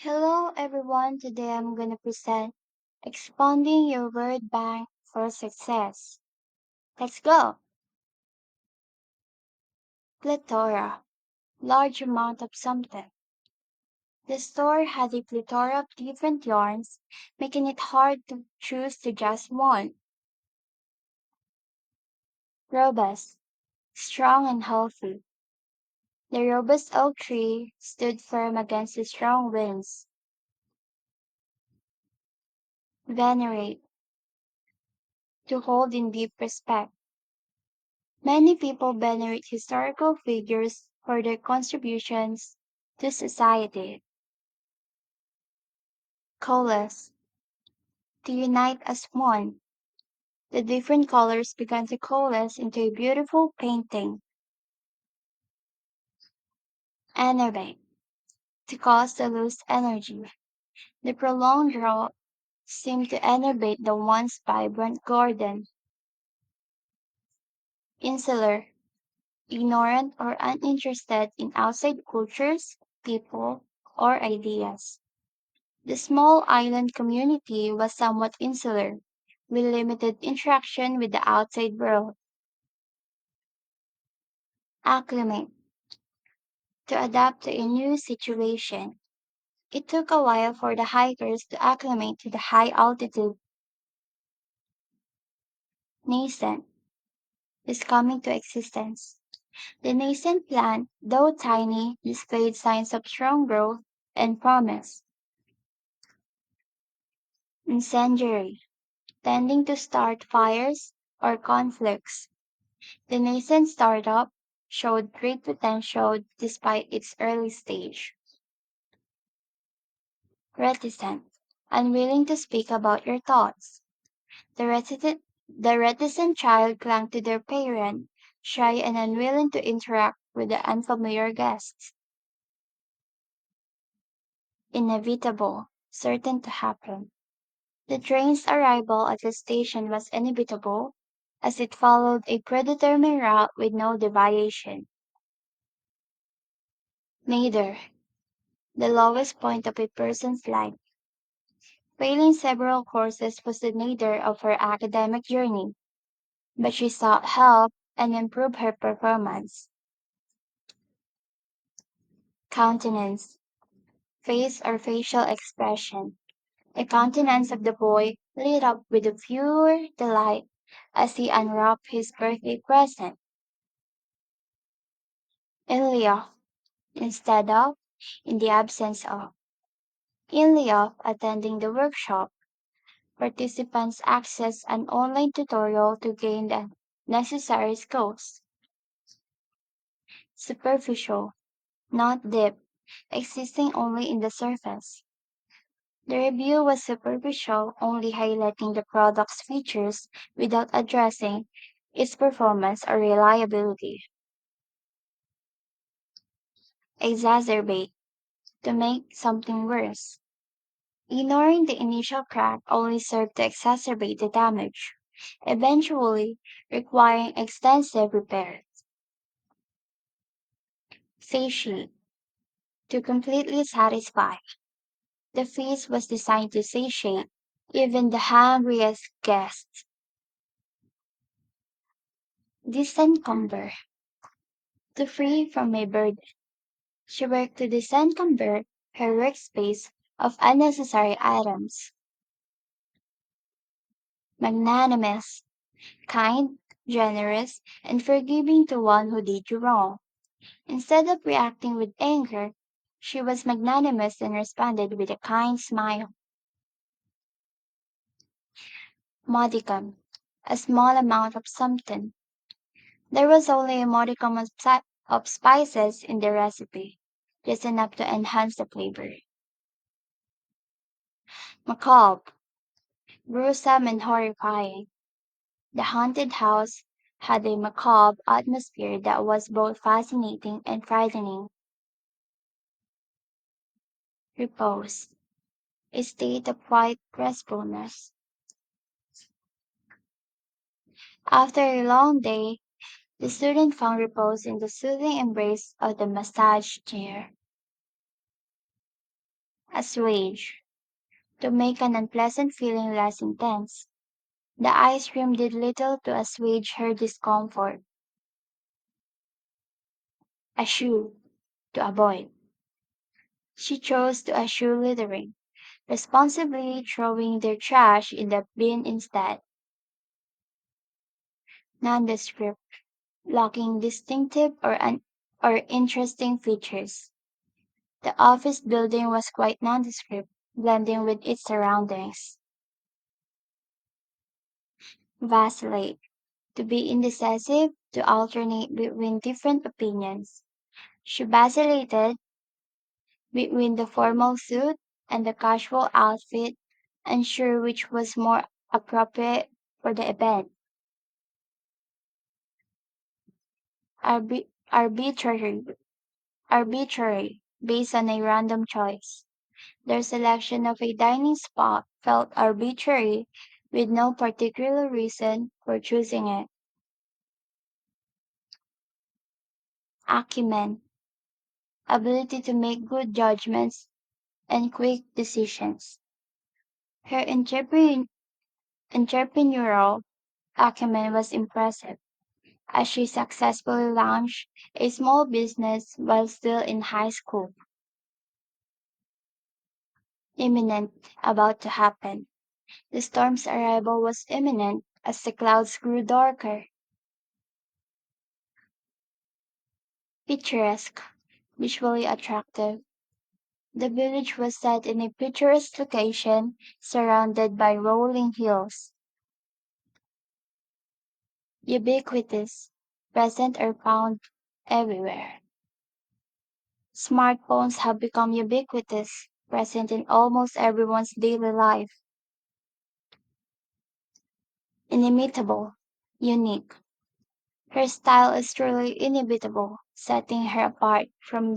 Hello everyone, today I'm going to present expanding your word bank for success. Let's go! Plethora, large amount of something. The store had a plethora of different yarns, making it hard to choose to just one. Robust, strong and healthy. The robust oak tree stood firm against the strong winds. Venerate, to hold in deep respect. Many people venerate historical figures for their contributions to society. Coalesce, to unite as one. The different colors began to coalesce into a beautiful painting. Enervate, to cause to lose energy. The prolonged drought seemed to enervate the once vibrant garden. Insular, ignorant or uninterested in outside cultures, people, or ideas. The small island community was somewhat insular, with limited interaction with the outside world. Acclimate, to adapt to a new situation. It took a while for the hikers to acclimate to the high altitude. Nascent is coming to existence. The nascent plant, though tiny, displayed signs of strong growth and promise. Incendiary, tending to start fires or conflicts. The nascent startup showed great potential despite its early stage. Reticent, unwilling to speak about your thoughts. The reticent child clung to their parent, shy and unwilling to interact with the unfamiliar guests. Inevitable, certain to happen. The train's arrival at the station was inevitable, as it followed a predetermined route with no deviation. Neither, the lowest point of a person's life. Failing several courses was the nadir of her academic journey, but she sought help and improved her performance. Countenance, face or facial expression. The countenance of the boy lit up with a pure delight as he unwrapped his birthday present. In lieu, instead of, in the absence of. In lieu of attending the workshop, participants access an online tutorial to gain the necessary skills. Superficial, not deep, existing only in the surface. The review was superficial, only highlighting the product's features without addressing its performance or reliability. Exacerbate, to make something worse. Ignoring the initial crack only served to exacerbate the damage, eventually requiring extensive repairs. Satiate, to completely satisfy. The feast was designed to satiate even the hungriest guest. Disencumber, to free from a burden. She worked to disencumber her workspace of unnecessary items. Magnanimous, kind, generous, and forgiving to one who did you wrong. Instead of reacting with anger, she was magnanimous and responded with a kind smile. Modicum, a small amount of something. There was only a modicum of spices in the recipe, just enough to enhance the flavor. Macabre, gruesome and horrifying. The haunted house had a macabre atmosphere that was both fascinating and frightening. Repose, a state of quiet restfulness. After a long day, the student found repose in the soothing embrace of the massage chair. Assuage. To make an unpleasant feeling less intense. The ice cream did little to assuage her discomfort. Eschew. To avoid. She chose to eschew littering, responsibly throwing their trash in the bin instead. Nondescript. Lacking distinctive or interesting features. The office building was quite nondescript, blending with its surroundings. Vacillate. To be indecisive, to alternate between different opinions. She vacillated between the formal suit and the casual outfit, unsure which was more appropriate for the event. Arbitrary, arbitrary, based on a random choice. Their selection of a dining spot felt arbitrary, with no particular reason for choosing it. Acumen, ability to make good judgments and quick decisions. Her entrepreneurial acumen was impressive, as she successfully launched a small business while still in high school. Imminent, about to happen. The storm's arrival was imminent as the clouds grew darker. Picturesque, visually attractive. The village was set in a picturesque location surrounded by rolling hills. Ubiquitous, present or found everywhere. Smartphones have become ubiquitous, present in almost everyone's daily life. Inimitable, unique. Her style is truly inimitable, setting her apart from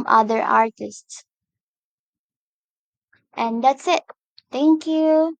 other artists. And that's it. Thank you.